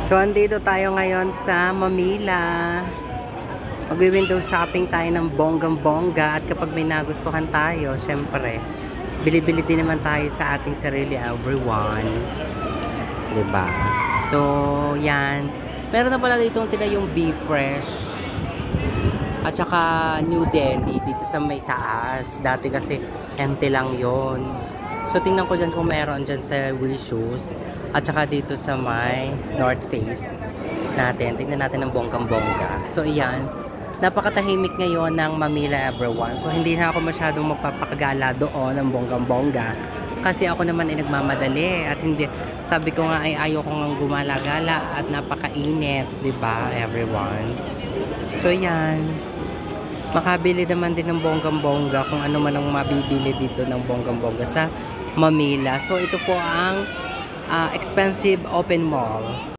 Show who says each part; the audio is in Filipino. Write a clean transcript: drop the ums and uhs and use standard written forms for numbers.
Speaker 1: So, andito tayo ngayon sa Manila. Mag-window shopping tayo ng bonggang-bongga at kapag may nagustuhan tayo, syempre, bili-bili din naman tayo sa ating sarili, everyone. Diba? So, yan. Meron na pala ditong tinayong beef fresh. At saka New Delhi dito sa may taas. Dati kasi empty lang yon. So, tingnan ko dyan kung meron dyan sa Wishes. At saka dito sa may North Face natin. Tingnan natin ang bonggang-bongga. So, ayan. Napakatahimik ngayon ng Manila, everyone. So, hindi na ako masyadong magpapakagala doon ng bonggang-bongga. Kasi ako naman ay nagmamadali. At hindi, sabi ko nga ay ayaw ko nga gumala-gala at napakainit. Diba, everyone? So, yan. Makabili naman din ng bonggang-bongga kung ano man ang mabibili dito ng bonggang-bongga sa Manila. So, ito po ang expensive open mall.